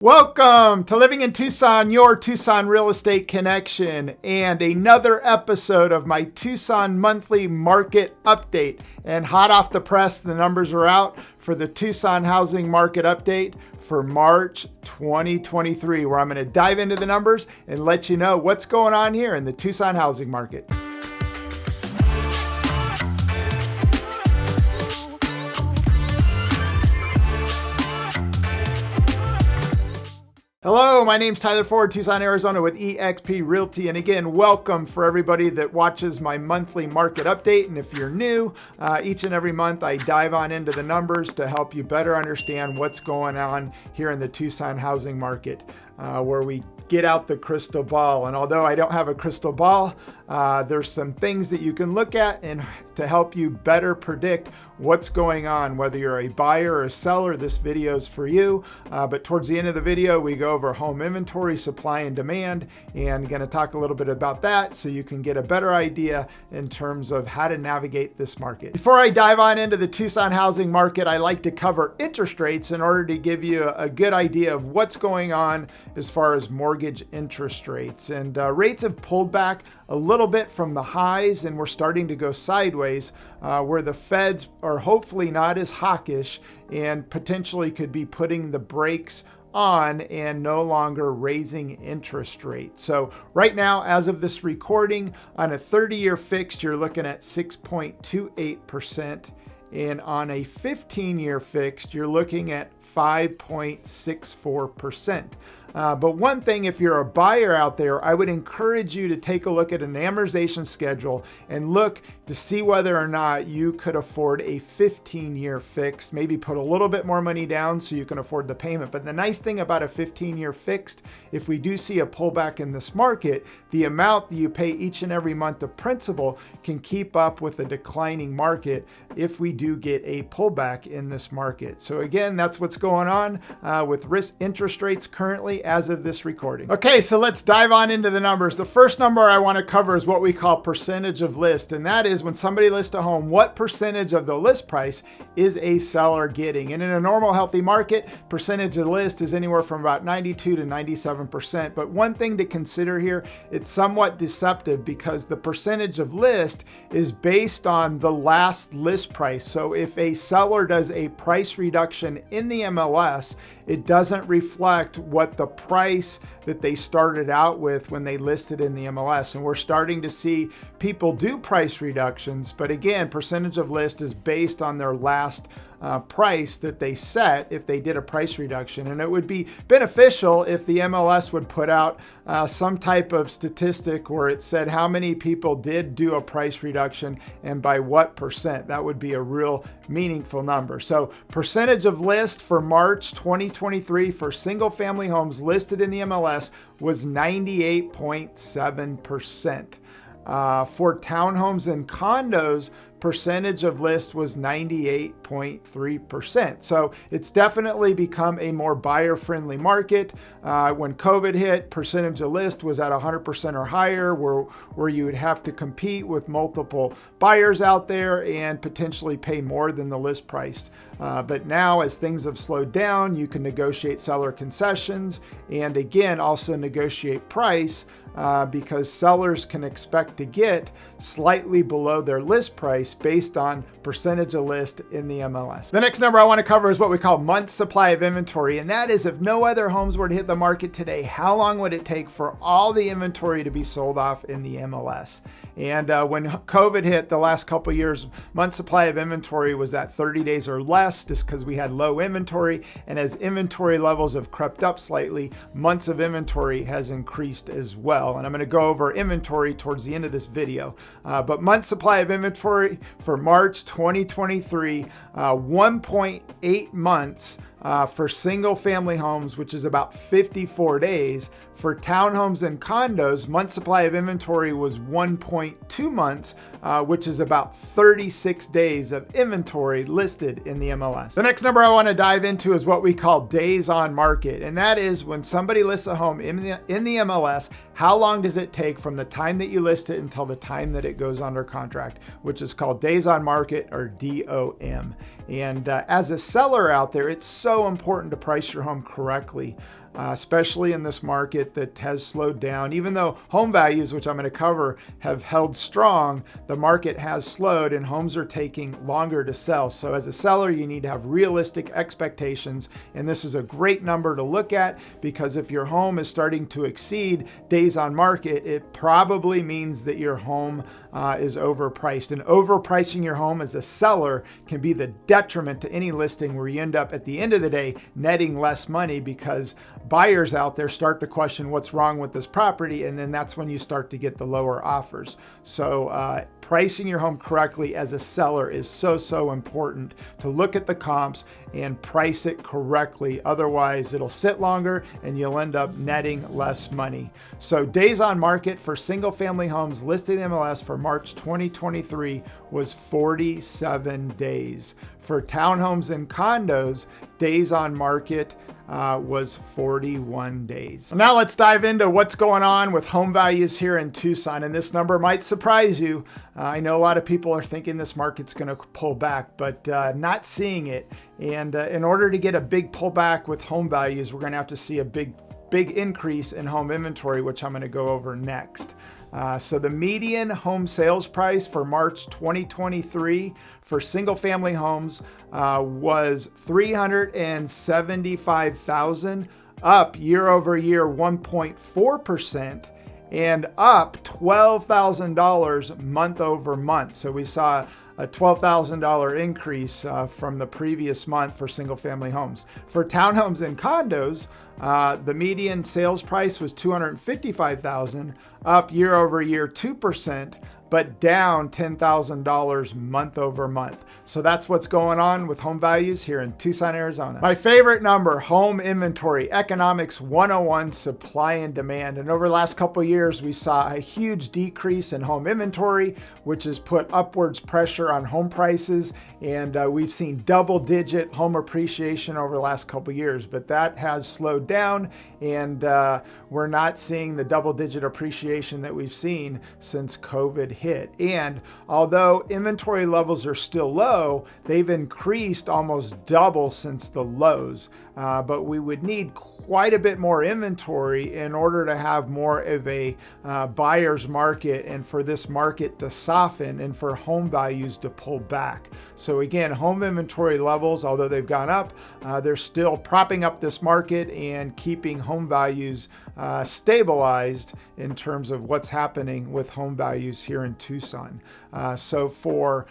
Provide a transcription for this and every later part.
Welcome to Living in Tucson, your Tucson real estate connection, and another episode of my Tucson monthly market update. And hot off the press, the numbers are out for the Tucson housing market update for March 2023, where I'm going to dive into the numbers and let you know what's going on here in the Tucson housing market. Hello, my name's Tyler Ford, Tucson, Arizona with eXp Realty. And again, welcome for everybody that watches my monthly market update. And if you're new, each and every month I dive on into the numbers to help you better understand what's going on here in the Tucson housing market, where we get out the crystal ball. And although I don't have a crystal ball, there's some things that you can look at and to help you better predict what's going on. Whether you're a buyer or a seller, this video is for you. But towards the end of the video, we go over home inventory, supply and demand, and going to talk a little bit about that so you can get a better idea in terms of how to navigate this market. Before I dive on into the Tucson housing market, I like to cover interest rates in order to give you a good idea of what's going on as far as mortgage interest rates. And rates have pulled back a little bit from the highs, and we're starting to go sideways, where the feds are hopefully not as hawkish and potentially could be putting the brakes on and no longer raising interest rates. So right now, as of this recording, on a 30-year fixed, you're looking at 6.28%. And on a 15-year fixed, you're looking at 5.64%. But one thing, if you're a buyer out there, I would encourage you to take a look at an amortization schedule and look to see whether or not you could afford a 15-year fixed, maybe put a little bit more money down so you can afford the payment. But the nice thing about a 15-year fixed, if we do see a pullback in this market, the amount that you pay each and every month of principal can keep up with a declining market if we do get a pullback in this market. So again, that's what's going on with risk interest rates currently as of this recording. Okay, so let's dive on into the numbers. The first number I want to cover is what we call percentage of list, and that is when somebody lists a home, what percentage of the list price is a seller getting? And in a normal healthy market, percentage of list is anywhere from about 92 to 97%. But one thing to consider here, it's somewhat deceptive because the percentage of list is based on the last list price. So if a seller does a price reduction in the MLS, it doesn't reflect what the price that they started out with when they listed in the MLS. And we're starting to see people do price reductions, but again, percentage of list is based on their last price that they set if they did a price reduction. And it would be beneficial if the MLS would put out some type of statistic where it said how many people did do a price reduction and by what percent. That would be a real meaningful number. So percentage of list for March 2023 for single family homes listed in the MLS was 98.7%. For townhomes and condos, percentage of list was 98.3%. So it's definitely become a more buyer-friendly market. When COVID hit, percentage of list was at 100% or higher, where you would have to compete with multiple buyers out there and potentially pay more than the list price. But now, as things have slowed down, you can negotiate seller concessions and again, also negotiate price because sellers can expect to get slightly below their list price based on percentage of list in the MLS. The next number I want to cover is what we call months supply of inventory. And that is, if no other homes were to hit the market today, how long would it take for all the inventory to be sold off in the MLS? And when COVID hit the last couple of years, month supply of inventory was at 30 days or less just because we had low inventory. And as inventory levels have crept up slightly, months of inventory has increased as well. And I'm going to go over inventory towards the end of this video. But month supply of inventory for March 2023, 1.8 months for single family homes, which is about 54 days. For townhomes and condos, month supply of inventory was 1.2 months, which is about 36 days of inventory listed in the MLS. The next number I want to dive into is what we call days on market. And that is when somebody lists a home in the MLS, how long does it take from the time that you list it until the time that it goes under contract, which is called days on market, or DOM. And as a seller out there, it's so important to price your home correctly. especially in this market that has slowed down. Even though home values, which I'm going to cover, have held strong, the market has slowed and homes are taking longer to sell. So as a seller, you need to have realistic expectations. And this is a great number to look at, because if your home is starting to exceed days on market, it probably means that your home is overpriced. And overpricing your home as a seller can be the detriment to any listing, where you end up at the end of the day netting less money, because buyers out there start to question what's wrong with this property, and then that's when you start to get the lower offers. So pricing your home correctly as a seller is so important, to look at the comps and price it correctly. Otherwise, it'll sit longer and you'll end up netting less money. So days on market for single family homes listed in MLS for March 2023 was 47 days. For townhomes and condos, days on market was 41 days. Now let's dive into what's going on with home values here in Tucson. And this number might surprise you. I know a lot of people are thinking this market's going to pull back, but not seeing it. And in order to get a big pullback with home values, we're going to have to see a big increase in home inventory, which I'm going to go over next. So the median home sales price for March 2023 for single family homes was $375,000, up year over year 1.4%, and up $12,000 month over month. So we saw a $12,000 increase from the previous month for single family homes. For townhomes and condos, the median sales price was $255,000, up year over year 2%, but down $10,000 month over month. So that's what's going on with home values here in Tucson, Arizona. My favorite number, home inventory, economics 101, supply and demand. And over the last couple of years, we saw a huge decrease in home inventory, which has put upwards pressure on home prices. And we've seen double-digit home appreciation over the last couple of years, but that has slowed down, and we're not seeing the double-digit appreciation that we've seen since COVID hit. And although inventory levels are still low, they've increased almost double since the lows. But we would need quite a bit more inventory in order to have more of a buyer's market, and for this market to soften and for home values to pull back. So again, home inventory levels, although they've gone up, they're still propping up this market and keeping home values stabilized in terms of what's happening with home values here in Tucson. So for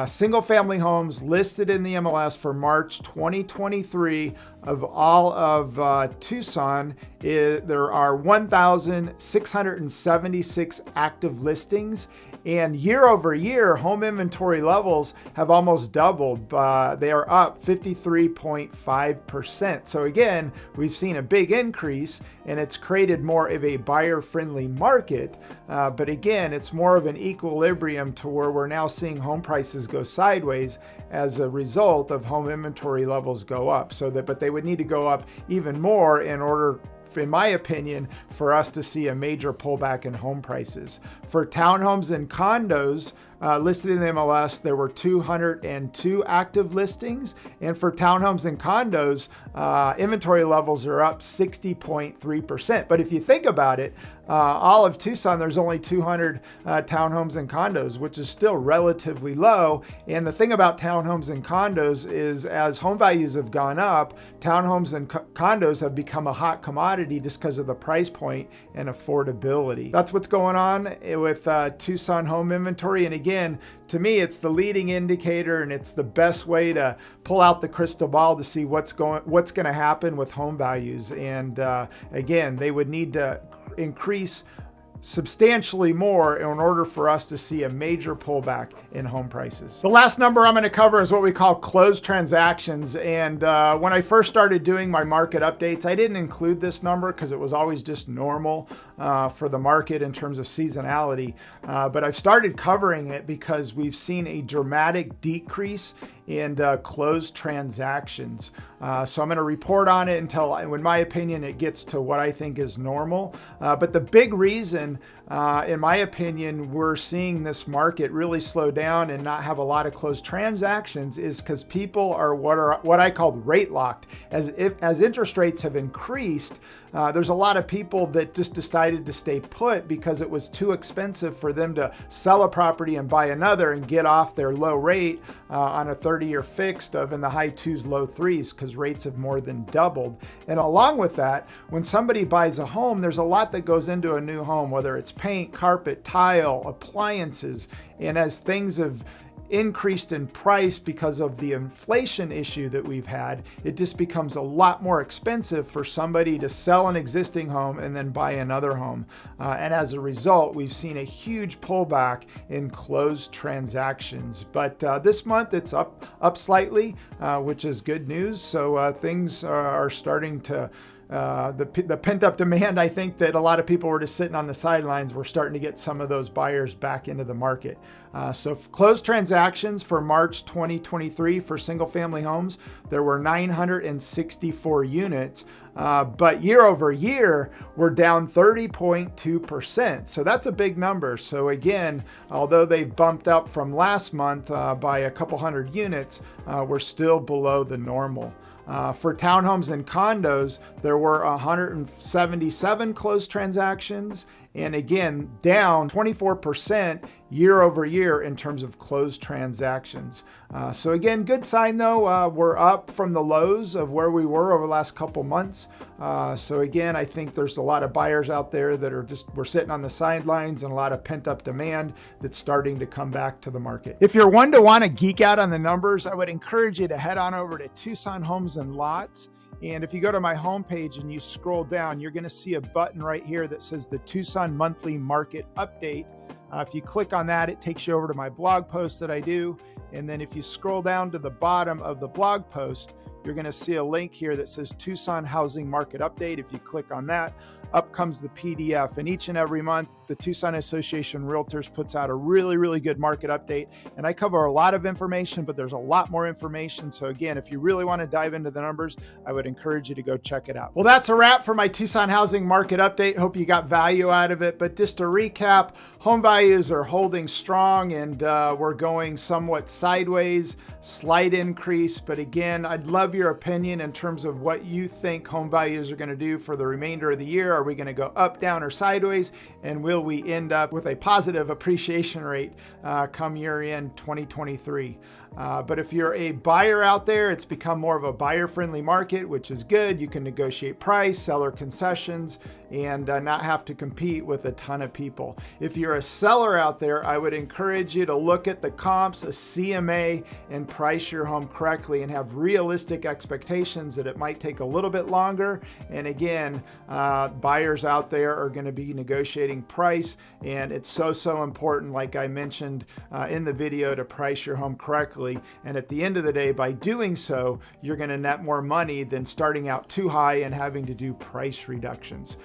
single family homes listed in the MLS for March 2023, of all of Tucson, there are 1,676 active listings. And year over year, home inventory levels have almost doubled. They are up 53.5%. So again, we've seen a big increase, and it's created more of a buyer-friendly market. But again, it's more of an equilibrium to where we're now seeing home prices go sideways as a result of home inventory levels go up. But they would need to go up even more in order, in my opinion, for us to see a major pullback in home prices. For townhomes and condos listed in the MLS, there were 202 active listings. And for townhomes and condos, inventory levels are up 60.3%. But if you think about it, all of Tucson, there's only 200 townhomes and condos, which is still relatively low. And the thing about townhomes and condos is, as home values have gone up, townhomes and condos have become a hot commodity just because of the price point and affordability. That's what's going on with Tucson home inventory. And again, to me, it's the leading indicator, and it's the best way to pull out the crystal ball to see what's going to happen with home values. And again, they would need to increase substantially more in order for us to see a major pullback in home prices. The last number I'm going to cover is what we call closed transactions. And when I first started doing my market updates, I didn't include this number because it was always just normal for the market in terms of seasonality. But I've started covering it because we've seen a dramatic decrease and closed transactions. So I'm going to report on it until, in my opinion, it gets to what I think is normal. But the big reason, in my opinion, we're seeing this market really slow down and not have a lot of closed transactions is because people are what I call rate locked. As interest rates have increased, there's a lot of people that just decided to stay put because it was too expensive for them to sell a property and buy another and get off their low rate on a 30-year fixed of in the high 2s, low 3s, because rates have more than doubled. And along with that, when somebody buys a home, there's a lot that goes into a new home, whether it's paint, carpet, tile, appliances. And as things have increased in price because of the inflation issue that we've had, it just becomes a lot more expensive for somebody to sell an existing home and then buy another home. And as a result, we've seen a huge pullback in closed transactions. But this month it's up slightly, which is good news. So things are starting to the pent-up demand, I think that a lot of people were just sitting on the sidelines. We're starting to get some of those buyers back into the market. So closed transactions for March 2023 for single-family homes, there were 964 units, but year over year, we're down 30.2%. So that's a big number. So again, although they've bumped up from last month by a couple hundred units, we're still below the normal. For townhomes and condos, there were 177 closed transactions, and again, down 24% year over year in terms of closed transactions. So again, good sign though. We're up from the lows of where we were over the last couple months. So again, I think there's a lot of buyers out there that we're sitting on the sidelines, and a lot of pent up demand that's starting to come back to the market. If you're one to want to geek out on the numbers, I would encourage you to head on over to Tucson Homes and Lots. And if you go to my homepage and you scroll down, you're going to see a button right here that says the Tucson Monthly Market Update. If you click on that, it takes you over to my blog post that I do. And then if you scroll down to the bottom of the blog post, you're going to see a link here that says Tucson Housing Market Update. If you click on that, up comes the PDF. And each and every month, the Tucson Association Realtors puts out a really, really good market update. And I cover a lot of information, but there's a lot more information. So again, if you really want to dive into the numbers, I would encourage you to go check it out. Well, that's a wrap for my Tucson Housing Market Update. Hope you got value out of it. But just to recap, home values are holding strong, and we're going somewhat sideways, slight increase. But again, I'd love your opinion in terms of what you think home values are going to do for the remainder of the year. Are we going to go up, down, or sideways? And will we end up with a positive appreciation rate come year end 2023? But if you're a buyer out there, it's become more of a buyer-friendly market, which is good. You can negotiate price, seller concessions, and not have to compete with a ton of people. If you're a seller out there, I would encourage you to look at the comps, a CMA, and price your home correctly and have realistic expectations that it might take a little bit longer. And again, buyers out there are going to be negotiating price, and it's so important, like I mentioned in the video, to price your home correctly. And at the end of the day, by doing so, you're going to net more money than starting out too high and having to do price reductions.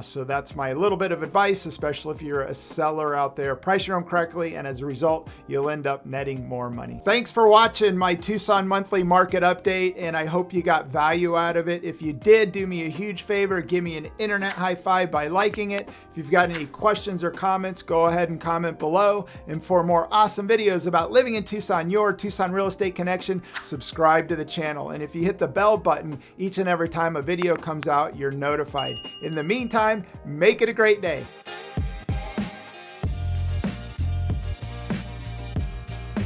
So that's my little bit of advice, especially if you're a seller out there. Price your home correctly, and as a result, you'll end up netting more money. Thanks for watching my Tucson Monthly Market Update, and I hope you got value out of it. If you did, do me a huge favor, give me an internet high five by liking it. If you've got any questions or comments, go ahead and comment below. And for more awesome videos about living in Tucson, your Tucson Real Estate Connection, subscribe to the channel. And if you hit the bell button each and every time a video comes out, you're notified. In the meantime, make it a great day.